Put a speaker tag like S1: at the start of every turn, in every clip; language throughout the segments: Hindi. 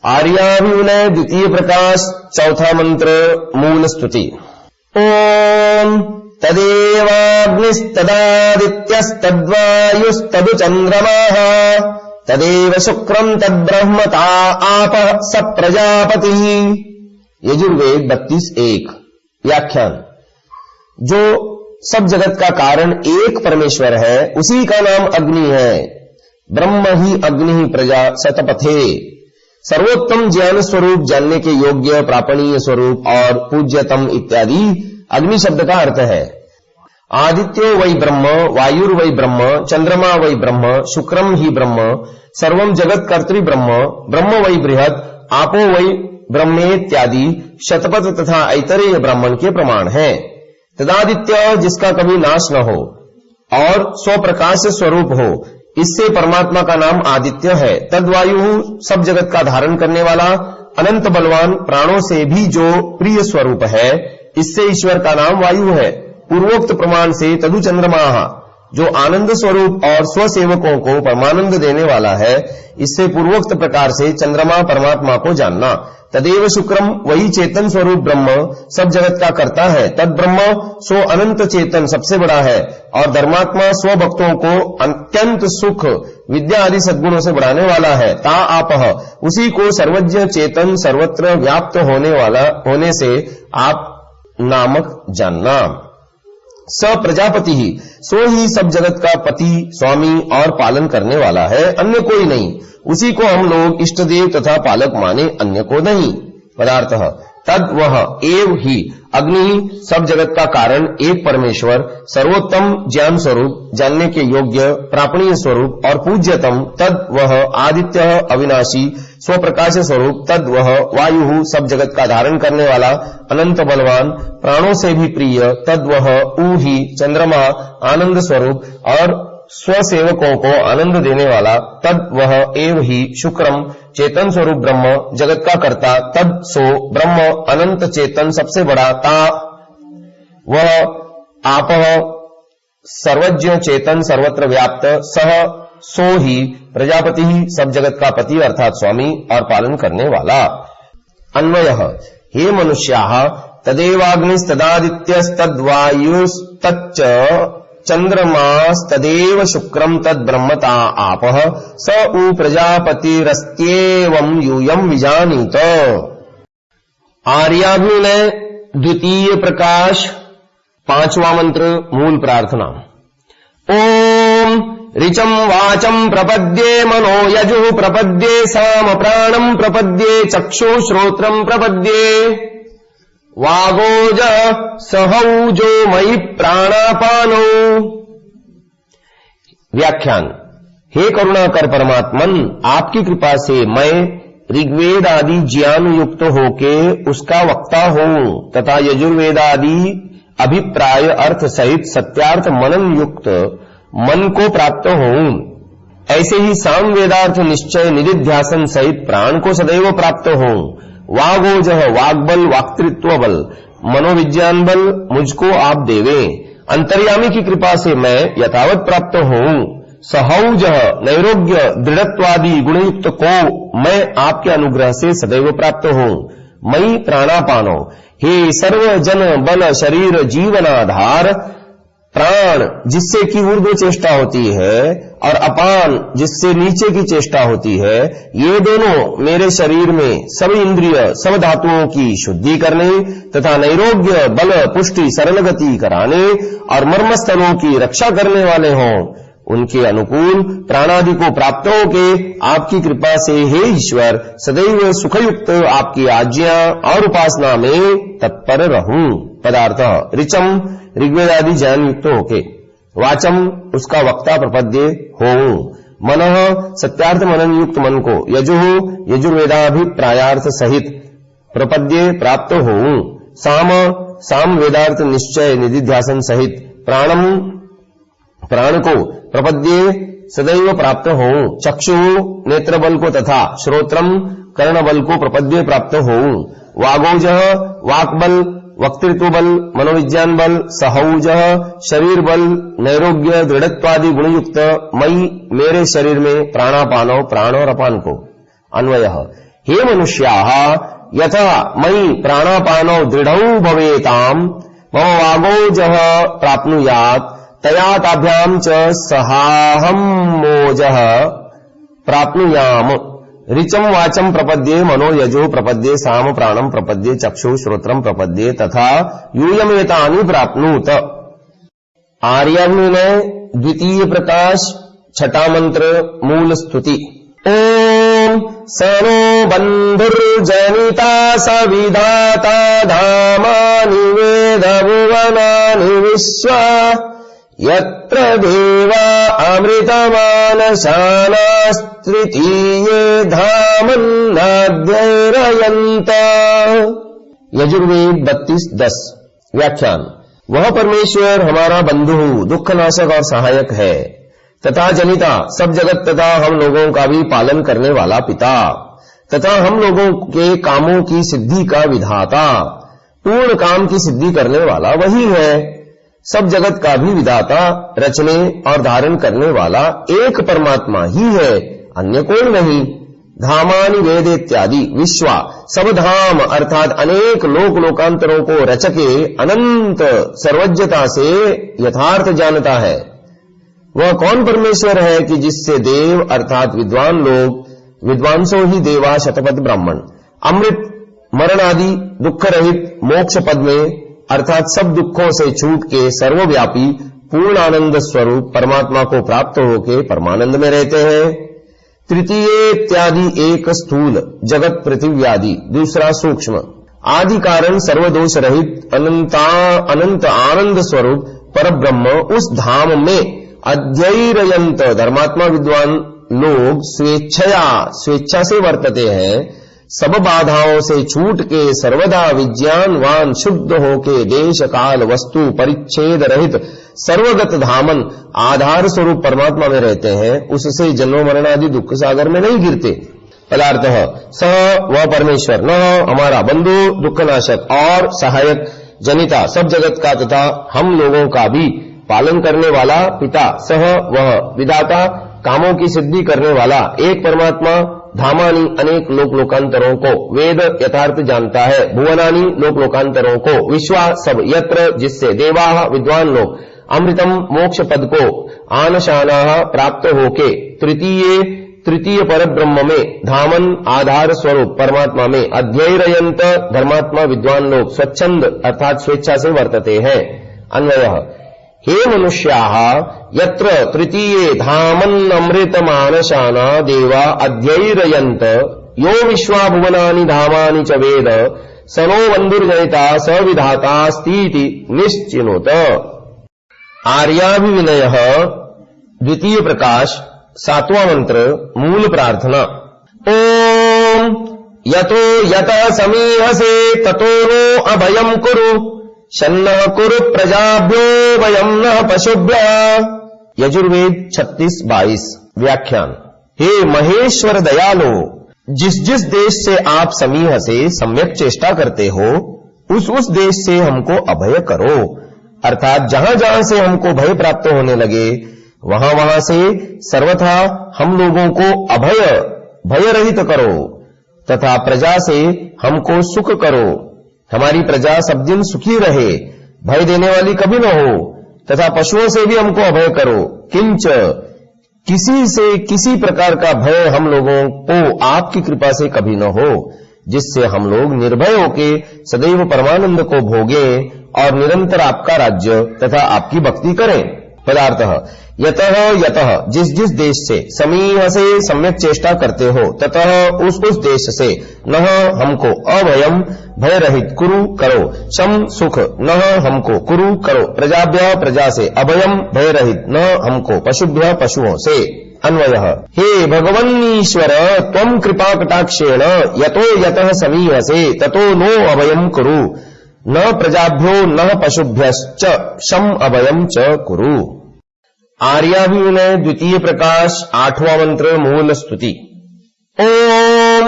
S1: आर्याभिनय द्वितीय प्रकाश चौथा मंत्र मूल स्तुति। ओम तदेवाग्निस्तदादित्यस्तद्वायुस्तदु चंद्रमाः तदेव शुक्रम तद्ब्रह्म ता आपः स प्रजापतिः। यजुर्वेद 32:1। व्याख्यान। जो सब जगत का कारण एक परमेश्वर है उसी का नाम अग्नि है। ब्रह्म ही अग्नि ही प्रजा शतपथे। सर्वोत्तम ज्ञान स्वरूप, जानने के योग्य, प्रापणीय स्वरूप और पूज्यतम इत्यादि अग्नि शब्द का अर्थ है। आदित्यो वै ब्रह्म, वायुर वै ब्रह्म, चंद्रमा वै ब्रह्म, शुक्रम ही ब्रह्म, सर्वम जगत कर्तृ ब्रह्म, ब्रह्म वै बृहत्, आपो वै ब्रह्मेत्यादि शतपथ तथा ऐतरेय ब्राह्मण के प्रमाण है। तदादित्य जिसका कभी नाश न हो और स्वप्रकाश स्वरूप हो, इससे परमात्मा का नाम आदित्य है। तद्वायु सब जगत का धारण करने वाला, अनंत बलवान, प्राणों से भी जो प्रिय स्वरूप है, इससे ईश्वर का नाम वायु है। पूर्वोक्त प्रमाण से तदु चंद्रमाः जो आनंद स्वरूप और स्वसेवकों को परमानंद देने वाला है, इससे पूर्वोक्त प्रकार से चंद्रमा परमात्मा को जानना। तदेव शुक्रम वही चेतन स्वरूप ब्रह्म सब जगत का करता है। तद ब्रह्म सो अनंत चेतन सबसे बड़ा है और धर्मात्मा स्व भक्तों को अत्यंत सुख, विद्या आदि सद्गुणों से बढ़ाने वाला है। ता आपह उसी को सर्वज्ञ चेतन सर्वत्र व्याप्त होने से आप नामक जानना। स प्रजापति ही सो ही सब जगत का पति, स्वामी और पालन करने वाला है, अन्य कोई नहीं। उसी को हम लोग इष्टदेव तथा पालक माने, अन्य को नहीं। पदार्थः तद वह एव ही अग्नि सब जगत का कारण एक परमेश्वर, सर्वोत्तम ज्ञान स्वरूप, जानने के योग्य, प्रापणीय स्वरूप और पूज्यतम। तद वह आदित्य अविनाशी स्वप्रकाश स्वरूप। तद वह वायु सब जगत का धारण करने वाला, अनंत बलवान, प्राणों से भी प्रिय। तद वह ऊ ही चंद्रमा आनंद स्वरूप और स्वसेवकों को आनंद देने वाला। तद वह एव ही शुक्रम चेतन स्वरूप ब्रह्म जगत का कर्ता। तद सो ब्रह्म अनंत चेतन सबसे बड़ा। ता वह आपह सर्वज्ञ चेतन सर्वत्र व्याप्त। सह सो ही प्रजापति ही सब जगत का पति अर्थात स्वामी और पालन करने वाला। अन्वयः हे मनुष्याः तदेवाग्निस्तदादित्यस्तद्वायुस्तच्च चंद्रमास्तदेव शुक्रम तद्ब्रह्मता आपः स उ प्रजापतिरस्त्येवं यूयं विजानीत। आर्याभिनय द्वितीय प्रकाश पांचवा मंत्र मूल प्रार्थना। ओम ऋचं वाचं प्रपद्ये मनो यजुः प्रपद्ये साम प्राणं प्रपद्ये चक्षु श्रोत्रं प्रपद्ये वागोज सहौजो मयि प्राणापानो। व्याख्यान। हे करुणाकर परमात्मन, आपकी कृपा से मैं ऋग्वेद आदि ज्ञान युक्त होके उसका वक्ता हूं तथा यजुर्वेद आदि अभिप्राय अर्थ सहित सत्यार्थ मनन युक्त मन को प्राप्त हूं। ऐसे ही साम वेदार्थ निश्चय निधिध्यासन सहित प्राण को सदैव प्राप्त हूं। वागोज वाग्बल, वाक्तृत्व बल, मनोविज्ञान बल मुझको आप देवे। अंतर्यामी की कृपा से मैं यथावत प्राप्त हूं। सहौज नैरोग्य दृढ़त्वादि गुणयुक्त को मैं आपके अनुग्रह से सदैव प्राप्त हूं। मई प्राणापानो हे सर्व जन बल शरीर जीवनाधार। प्राण जिससे की ऊर्ध्व चेष्टा होती है और अपान जिससे नीचे की चेष्टा होती है, ये दोनों मेरे शरीर में सब इंद्रिय सब धातुओं की शुद्धि करने तथा नैरोग्य बल पुष्टि सरल गति कराने और मर्मस्थलों की रक्षा करने वाले हों। उनके अनुकूल प्राणादि को प्राप्त होके आपकी कृपा से हे ईश्वर सदैव सुखयुक्त आपकी आज्ञा और उपासना में तत्पर रहूं। पदार्थ ऋचम ऋग्वेद आदि ज्ञान युक्त होके, वाचम उसका वक्ता प्रपद्ये होऊं, मनः सत्यार्थ मनन युक्त मन को, यजुः यजुर्वेदाभिप्रायार्थ सहित प्रपद्ये प्राप्त होऊं, साम साम वेदार्थ निश्चय निधिध्यासन सहित प्राणम प्राण को प्रपद्ये सदैव प्राप्त होऊं, चक्षु नेत्र बल को तथा श्रोत्रम कर्ण बल को प्रपद्ये प्राप्त होऊं, वागौज वाक्बल वक्तृत्व बल मनोविज्ञान बल, सहौज शरीर बल, नैरोग्य दृढ़त्वादि गुणयुक्त मई मेरे शरीर में प्राणापानो प्राण और अपान को। अन्वयः हे मनुष्याः यथा मयि प्राणापानौ दृढौ भवेताम् मम वागोजः प्राप्नुयात् तया ताभ्याम् च सहाहं मोजः प्राप्नुयाम। ऋचं वाचं प्रपद्ये मनो यजो प्रपद्ये साम प्राणं प्रपद्ये चक्षु श्रोत्रं प्रपद्ये तथा यूयमेतानि प्राप्नुत। आर्याविनय द्वितीय प्रकाश छठा मंत्र मूल स्तुति। ओम सनो बंधुर्जनिता सविधाता धामानि वेद भुवनानि विश्वा यत्र देवा अमृतमानशानास्तृतीये धामन्नाद्यैरयन्त। यजुर्वेद 32:10। व्याख्यान। वह परमेश्वर हमारा बंधु दुखनाशक और सहायक है तथा जनिता सब जगत तथा हम लोगों का भी पालन करने वाला पिता तथा हम लोगों के कामों की सिद्धि का विधाता पूर्ण काम की सिद्धि करने वाला वही है। सब जगत का भी विधाता रचने और धारण करने वाला एक परमात्मा ही है, अन्य कोई नहीं। धामानि वेद इत्यादि विश्वा सब धाम अर्थात अनेक लोक लोकांतरों को रचके अनंत सर्वज्ञता से यथार्थ जानता है। वह कौन परमेश्वर है कि जिससे देव अर्थात विद्वान लोग, विद्वांसो ही देवा शतपथ ब्राह्मण, अमृत मरण आदि दुख रहित मोक्ष पद में अर्थात सब दुखों से छूट के सर्वव्यापी पूर्ण आनंद स्वरूप परमात्मा को प्राप्त होके परमानंद में रहते हैं। तृतीय इत्यादि एक स्थूल जगत पृथिव्यादि, दूसरा सूक्ष्म आदि कारण सर्वदोष रहित अनंत आनंद स्वरूप परब्रह्म उस धाम में अध्ययरयंत धर्मात्मा विद्वान लोग स्वेच्छा से वर्तते हैं। सब बाधाओं से छूट के सर्वदा विज्ञानवान शुद्ध होके देश काल वस्तु परिच्छेद रहित सर्वगत धामन आधार स्वरूप परमात्मा में रहते हैं, उससे जन्म मरण आदि दुख सागर में नहीं गिरते। पदार्थ स वह परमेश्वर न हमारा बंधु दुखनाशक और सहायक जनिता सब जगत का तथा हम लोगों का भी पालन करने वाला पिता सह वह विधाता कामों की सिद्धि करने वाला एक परमात्मा धामानी अनेक लोक लोकांतरों को वेद यथार्थ जानता है, भुवनानी लोक लोकांतरों को, विश्वा सब यत्र जिससे देवा विद्वान लोग अमृतम मोक्ष पद को आनशाना प्राप्त होके तृतीय परब्रह्म में धामन आधार स्वरूप परमात्मा में अध्ययरयंत धर्मात्मा विद्वान लोग स्वच्छंद अर्थात स्वेच्छा से वर्तते हैं। अन्वयः हे मनुष्याः यत्र तृतीये धामन्नमृतमानशाना देवा अध्ययरयन्त यो विश्वा भुवनानि धामानि च वेद स नो बन्धुर्जनिता स विधातास्तीति निश्चिनोत। आर्याभिविनयः द्वितीय प्रकाश सातवां मंत्र मूल प्रार्थना। ओम यतो यतः समीहसे ततो नो अभयं कुरु शन्नः कुरु प्रजाभ्यो वयं नः पशुभ्यः। यजुर्वेद 36:22। व्याख्यान। हे महेश्वर दयालो, जिस जिस देश से आप समीह से सम्यक चेष्टा करते हो उस देश से हमको अभय करो, अर्थात जहां जहां से हमको भय प्राप्त होने लगे वहां से सर्वथा हम लोगों को भय रहित करो तथा प्रजा से हमको सुख करो। हमारी प्रजा सब दिन सुखी रहे, भय देने वाली कभी न हो, तथा पशुओं से भी हमको अभय करो। किंच किसी से किसी प्रकार का भय हम लोगों को आपकी कृपा से कभी न हो, जिससे हम लोग निर्भय होके सदैव परमानंद को भोगें और निरंतर आपका राज्य तथा आपकी भक्ति करें। पदार्थः यतः यतः जिस जिस देश से समीह से सम्यक चेष्टा करते हो ततः उस देश से नह हमको अभयम भय रहित कुरु करो, शम सुख नह हमको कुरु करो, प्रजाभ्य प्रजा से अभयम भय रहित न हमको पशुभ्य पशुओं से। अन्वयः हे भगवन्नीश्वर त्वं कृपा कटाक्षेण यतो यतः समीह से ततो नो अभयम कुरु न प्रजाभ्यो न पशुभ्यश्च शम अभयम च कुरु। आर्याभिविनय द्वितीय प्रकाश 8वां मंत्र मूल स्तुति। ओम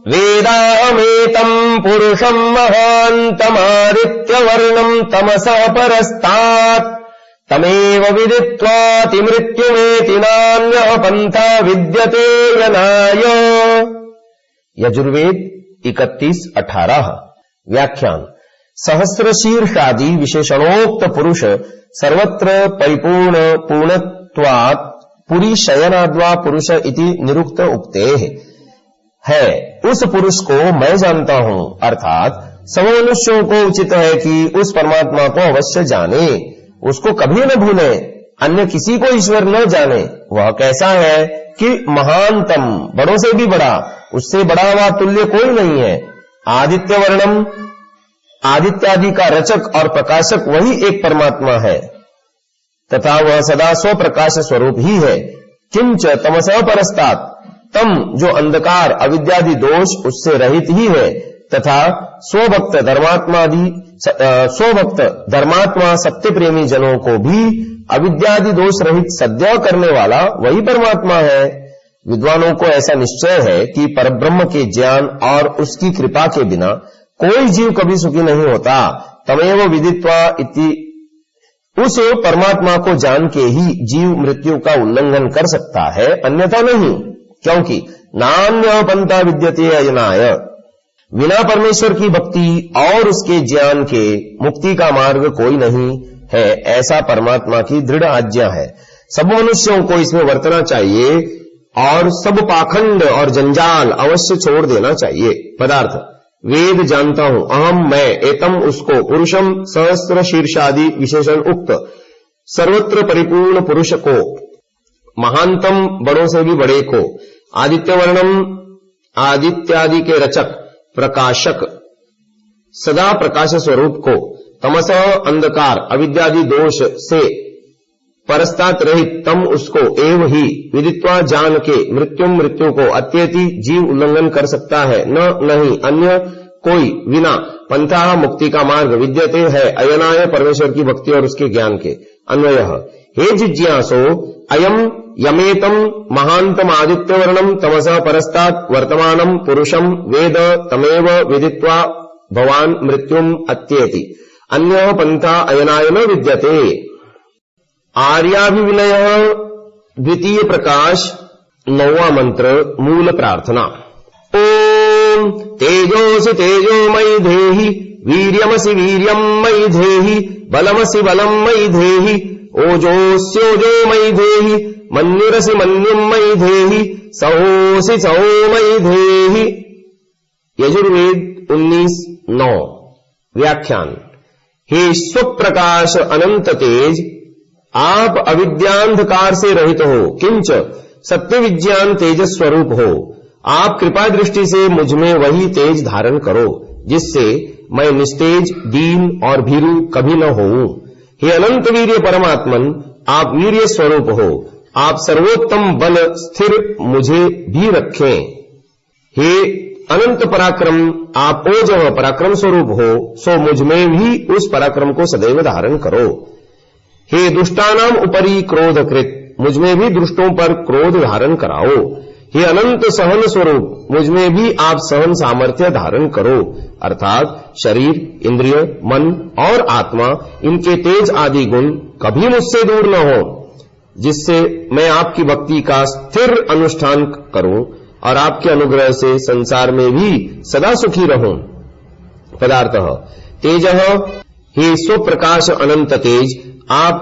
S1: वेदामेतं पुरुषं महान्तमादित्यवर्णं तमसः परस्तात् तमेव विदित्वाति मृत्युमेति नान्यः पन्था विद्यते यनाय। यजुर्वेद 31:18। व्याख्यान। सहस्रशीर्षादि विशेषणोक्त पुरुष सर्वत्र परिपूर्ण पूर्णत्वात् पुरी शयनाद्वा पुरुष इति निरुक्त उक्ते है। उस पुरुष को मैं जानता हूं, अर्थात सब मनुष्यों को उचित है कि उस परमात्मा को अवश्य जाने, उसको कभी न भूले, अन्य किसी को ईश्वर न जाने। वह कैसा है कि महानतम, बड़ों से भी बड़ा, उससे बड़ा व तुल्य कोई नहीं है। आदित्य वर्णम, आदित्यादि का रचक और प्रकाशक वही एक परमात्मा है तथा वह सदा स्वप्रकाश स्वरूप ही है। किंच तमसः परस्तात्, तम जो अंधकार अविद्यादि दोष उससे रहित ही है तथा स्वभक्त धर्मात्मा सत्य प्रेमी जनों को भी अविद्यादि दोष रहित सद्य करने वाला वही परमात्मा है। विद्वानों को ऐसा निश्चय है कि परब्रह्म के ज्ञान और उसकी कृपा के बिना कोई जीव कभी सुखी नहीं होता। तमेव विदित्वा इति, उस परमात्मा को जान के ही जीव मृत्यु का उल्लंघन कर सकता है, अन्यथा नहीं। क्योंकि नान्य पंथा विद्यते अयनाय, बिना परमेश्वर की भक्ति और उसके ज्ञान के मुक्ति का मार्ग कोई नहीं है, ऐसा परमात्मा की दृढ़ आज्ञा है। सब मनुष्यों को इसमें वर्तना चाहिए और सब पाखंड और जंजाल अवश्य छोड़ देना चाहिए। पदार्थ। वेद जानता हूं, अहम मैं, एतम उसको, पुरुषम सहस्र शीर्षादि विशेषण उक्त, सर्वत्र परिपूर्ण पुरुष को, महानतम बड़ों से भी बड़े को, आदित्य वर्णम आदित्यादि के रचक प्रकाशक सदा प्रकाश स्वरूप को, तमसः अंधकार अविद्यादि दोष से परस्तात रहित तम उसको, एव ही विदित्वा जान के, मृत्यु को अत्येति जीव उल्लंघन कर सकता है, न नहीं अन्य कोई विना, पंथा मुक्ति का मार्ग विद्यते है, अयनाय परमेश्वर की भक्ति और उसके ज्ञान के। अन्वयः। हे जिज्ञासो अयम यमेतम महांतम आदित्य वर्णम तमसः परस्तात् वर्तमानम पुरुषम वेद तमेव विदित्वा भवान मृत्युम अत्येति, अन्य पंथा अयनाय न विद्यते। आर्याभिविनय द्वितीय प्रकाश 9वां मंत्र मूल प्रार्थना। ओम तेजोसि तेजोमयि धेहि, वीर्यमसि वीर्यं मयि धेहि, बलमसि बलं मयि धेहि, ओजोस्योजो मयि धेहि, मन्युरसि मन्युं मयि धेहि, सहोसि सहो मयि धेहि। यजुर्वेद 19:9। व्याख्यान। हे स्वप्रकाश अनंत तेज, आप अविद्यांधकार से रहित हो, किंच सत्य विज्ञान तेज स्वरूप हो। आप कृपा दृष्टि से मुझ में वही तेज धारण करो जिससे मैं निस्तेज, दीन और भीरू कभी न होऊं। हे अनंत वीर्य परमात्मन, आप वीर्य स्वरूप हो, आप सर्वोत्तम बल स्थिर मुझे भी रखें। हे अनंत पराक्रम, आप ओजः पराक्रम स्वरूप हो, सो मुझ में भी उस पराक्रम को सदैव धारण करो। हे दुष्टानाम उपरि क्रोधकृत, मुझ में भी दुष्टों पर क्रोध धारण कराओ। हे अनंत सहन स्वरूप, मुझ में भी आप सहन सामर्थ्य धारण करो, अर्थात शरीर, इंद्रिय, मन और आत्मा, इनके तेज आदि गुण कभी मुझसे दूर न हो, जिससे मैं आपकी भक्ति का स्थिर अनुष्ठान करूं और आपके अनुग्रह से संसार में भी सदा सुखी रहूं। पदार्थः। तेजः। हे स्वप्रकाश अनंत तेज, आप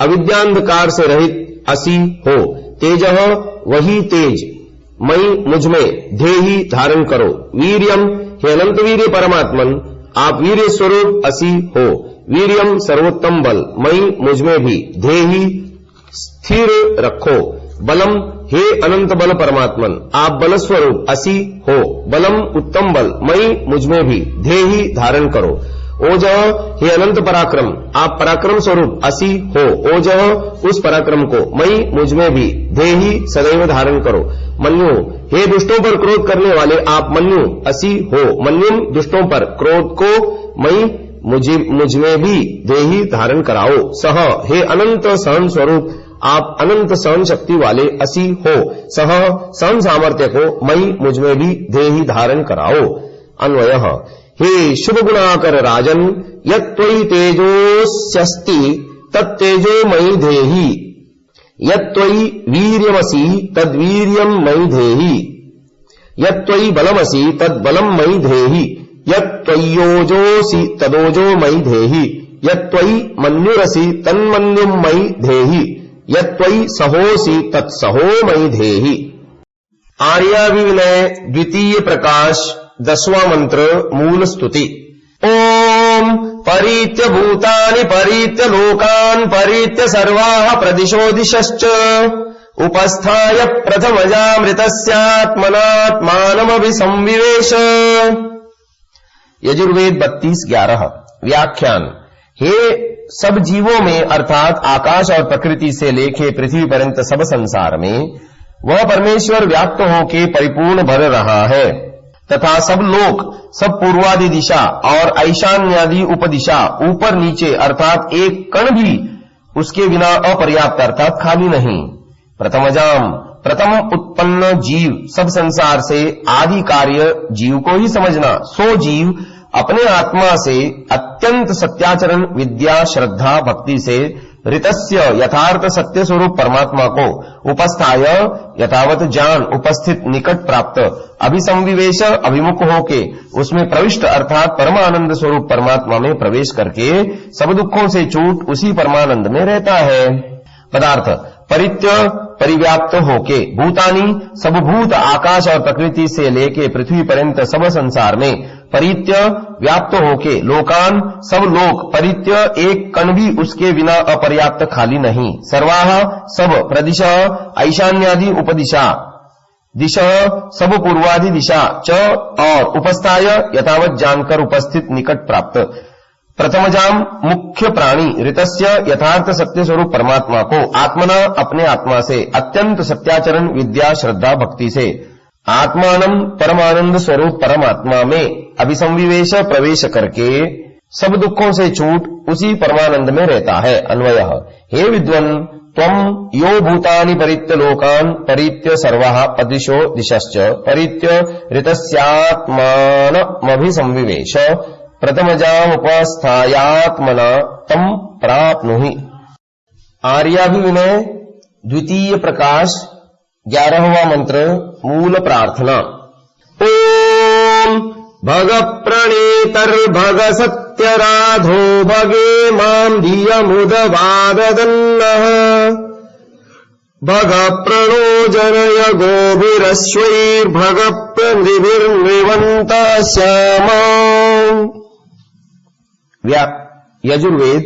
S1: अविद्यांधकार से रहित असि हो। तेजः वही तेज, मई मुझ में, धेहि धारण करो। वीर्यम। हे अनंत वीर्य परमात्मन, आप वीर्य स्वरूप असि हो। वीर्यम सर्वोत्तम बल, मई मुझ में भी, धेहि स्थिर रखो। बलम। हे अनंत बल परमात्मन, आप बल स्वरूप असि हो। बलम उत्तम बल, मई मुझ में भी, धेहि धारण करो। ओजः। हे अनंत पराक्रम, आप पराक्रम स्वरूप असि हो। ओजः उस पराक्रम को, मई मुझ में भी, धेहि सदैव धारण करो। मन्यु। हे दुष्टों पर क्रोध करने वाले, आप मन्यु असि हो। मन्युम दुष्टों पर क्रोध को, मई मुझ में भी, धेहि धारण कराओ। सह। हे अनंत सहन स्वरूप, आप अनंत सहन शक्ति वाले असि हो। सह सहन सामर्थ्य को, मई मुझ में भी, धेहि धारण कराओ। अन्वयः। हे शुभ गुणाकर राजन, यत्त्वयि तेजोस्यस्ति तत्तेजो मयि धेहि, यत्त्वयि वीर्यमसि तद्वीर्यं मयि धेहि, यत्त्वयि बलमसि तद्बलं मयि धेहि, यत्त्वय्योजोऽसि तदोजो मयि धेहि, यत्त्वयि मन्युरसि तन्मन्युं मयि धेहि, यत्त्वयि सहोऽसि तत्सहो मयि धेहि। आर्याभिविनय द्वितीय प्रकाश 10वां मंत्र मूल स्तुति। ओम परीत्य भूतानि परीत्य लोकान् परीत्य सर्वाः प्रदिशो दिशश्च उपस्थाय प्रथमजामृतस्यात्मनात्मानमभिसंविवेश। यजुर्वेद 32:11। व्याख्यान। हे सब जीवों में अर्थात आकाश और प्रकृति से लेके पृथ्वी पर्यंत सब संसार में वह परमेश्वर व्याप्त होके परिपूर्ण भर रहा है तथा सब लोक, सब पूर्वादि दिशा और ईशान्यादि उपदिशा ऊपर नीचे अर्थात एक कण भी उसके बिना अपर्याप्त अर्थात खाली नहीं। प्रथमजाम प्रथम उत्पन्न जीव सब संसार से आदि कार्य जीव को ही समझना। सो जीव अपने आत्मा से अत्यंत सत्याचरण विद्या श्रद्धा भक्ति से ऋतस्य यथार्थ सत्य स्वरूप परमात्मा को उपस्थाय यथावत जान उपस्थित निकट प्राप्त अभिसंविवेश अभिमुख होके उसमें प्रविष्ट अर्थात परमानंद स्वरूप परमात्मा में प्रवेश करके सब दुखों से छूट उसी परमानंद में रहता है। पदार्थ। परित्य परिव्याप्त होके भूतानी सब भूत आकाश और प्रकृति से लेके पृथ्वी पर्यंत सब संसार में परित्य व्याप्त होके लोकान सब लोक परित्य एक कण भी उसके बिना अपर्याप्त खाली नहीं। सर्वाः सब प्रदिशा ईशान्यादि उपदिशा दिशा सब पूर्वादि दिशा च और उपस्थाय यथावत जानकर उपस्थित निकट प्राप्त। प्रथमजाम मुख्य प्राणी ऋतस्य यथार्थ सत्य स्वरूप परमात्मा को आत्मना अपने आत्मा से अत्यंत सत्याचरण विद्या श्रद्धा भक्ति से आत्मानम परमानंद स्वरूप परमात्मा में अभिसंविवेश प्रवेश करके सब दुखों से छूट उसी परमानंद में रहता है। अन्वयः। हे विद्वन् त्वं यो भूतानि परित्य लोकान् परित्य सर्वाः प्रदिशो दिशश्च परित्य ऋतस्यात्मानमभिसंविवेश प्रथमजामुपस्थायात्मना तम प्राप्नुहि। आर्याभिविनय द्वितीय प्रकाश 11वां मंत्र मूल प्रार्थना। ओम भग प्रणेतर्भग सत्यराधो भगे मां धियमुदवाददन्नः भग प्रणो जनय गोभिरश्वैर्भग प्रनृभिर्नृवन्तः श्यामा। यजुर्वेद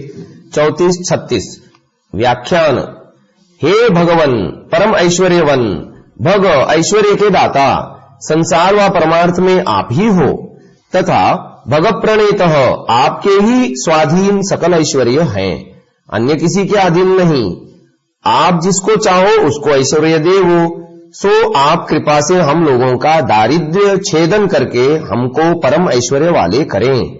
S1: 34:36। व्याख्यान। हे भगवन परम ऐश्वर्यवन भग ऐश्वर्य के दाता संसार व परमार्थ में आप ही हो तथा भग प्रणेतः आपके ही स्वाधीन सकल ऐश्वर्य हैं, अन्य किसी के अधीन नहीं। आप जिसको चाहो उसको ऐश्वर्य देवो। सो आप कृपा से हम लोगों का दारिद्र्य छेदन करके हमको परम ऐश्वर्य वाले करें,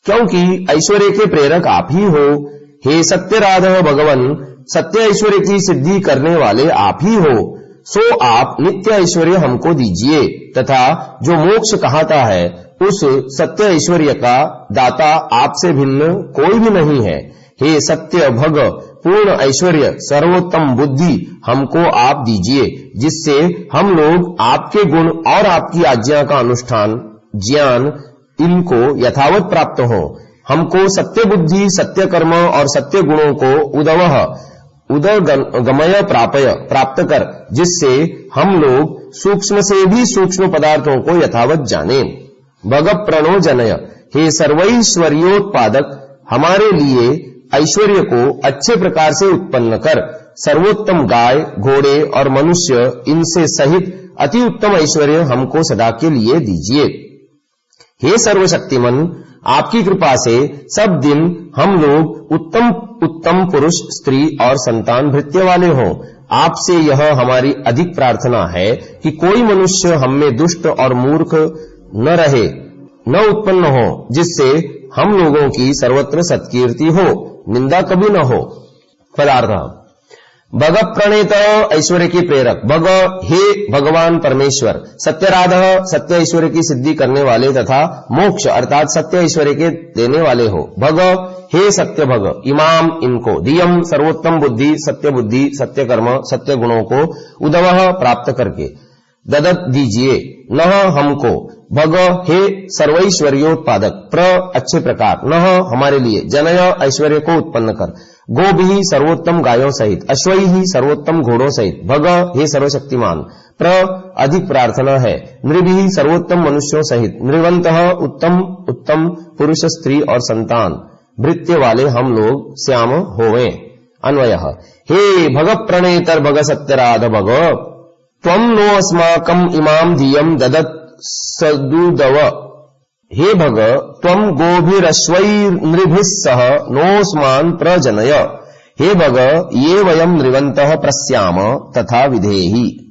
S1: क्योंकि ऐश्वर्य के प्रेरक आप ही हो। हे सत्यराधः भगवन सत्य ऐश्वर्य की सिद्धि करने वाले आप ही हो। सो आप नित्य ऐश्वर्य हमको दीजिए तथा जो मोक्ष कहाता है उस सत्य ऐश्वर्य का दाता आपसे भिन्न कोई भी नहीं है। हे सत्य भग पूर्ण ऐश्वर्य सर्वोत्तम बुद्धि हमको आप दीजिए, जिससे हम लोग आपके गुण और आपकी आज्ञा का अनुष्ठान ज्ञान इनको यथावत प्राप्त हो। हमको सत्य बुद्धि सत्य कर्म और सत्य गुणों को उदगमय प्राप्त कर, जिससे हम लोग सूक्ष्म से भी सूक्ष्म पदार्थों को यथावत जाने। भग प्रणो जनय हे सर्वैश्वर्योत्पादक हमारे लिए ऐश्वर्य को अच्छे प्रकार से उत्पन्न कर सर्वोत्तम गाय घोड़े और मनुष्य इनसे सहित अति उत्तम ऐश्वर्य हमको सदा के लिए दीजिए। हे सर्वशक्तिमन आपकी कृपा से सब दिन हम लोग उत्तम पुरुष स्त्री और संतान भृत्य वाले हों। आपसे यह हमारी अधिक प्रार्थना है कि कोई मनुष्य हम में दुष्ट और मूर्ख न रहे न उत्पन्न हो, जिससे हम लोगों की सर्वत्र सत्कीर्ति हो, निंदा कभी न हो। पदार्थ। भग प्रणेत ऐश्वर्य की प्रेरक। भग हे भगवान परमेश्वर। सत्यराधः सत्य ऐश्वर्य की सिद्धि करने वाले तथा मोक्ष अर्थात सत्य ऐश्वर्य के देने वाले हो। भग हे सत्य भग इमाम इनको दियम सर्वोत्तम बुद्धि सत्य कर्म सत्य गुणों को उदवह प्राप्त करके ददत दीजिए। नह हमको, भग हे सर्वैश्वर्योत्पादक, प्र अच्छे प्रकार, नह हमारे लिए, जनय ऐश्वर्य को उत्पन्न कर, गोभी सर्वोत्तम गायों सहित, अश्वई सर्वोत्तम घोड़ों सहित, भग हे सर्वशक्तिमान, प्र अधिक प्रार्थना है, नृभि सर्वोत्तम मनुष्यों सहित, नृवंत उत्तम उत्तम पुरुष स्त्री और संतान, भृत्य वाले हम लोग श्याम होवे। अन्वयः हे भग प्रणेतर भग सत्यराध भग, त्वं नो अस्माकं इमाम धियं ददत् सदुदव, हे भग त्वं गोभिरश्वैर्नृभिः सह नोऽस्मान् प्रजनय, हे भग ये वयं नृवन्तः प्रस्याम तथा विधेहि।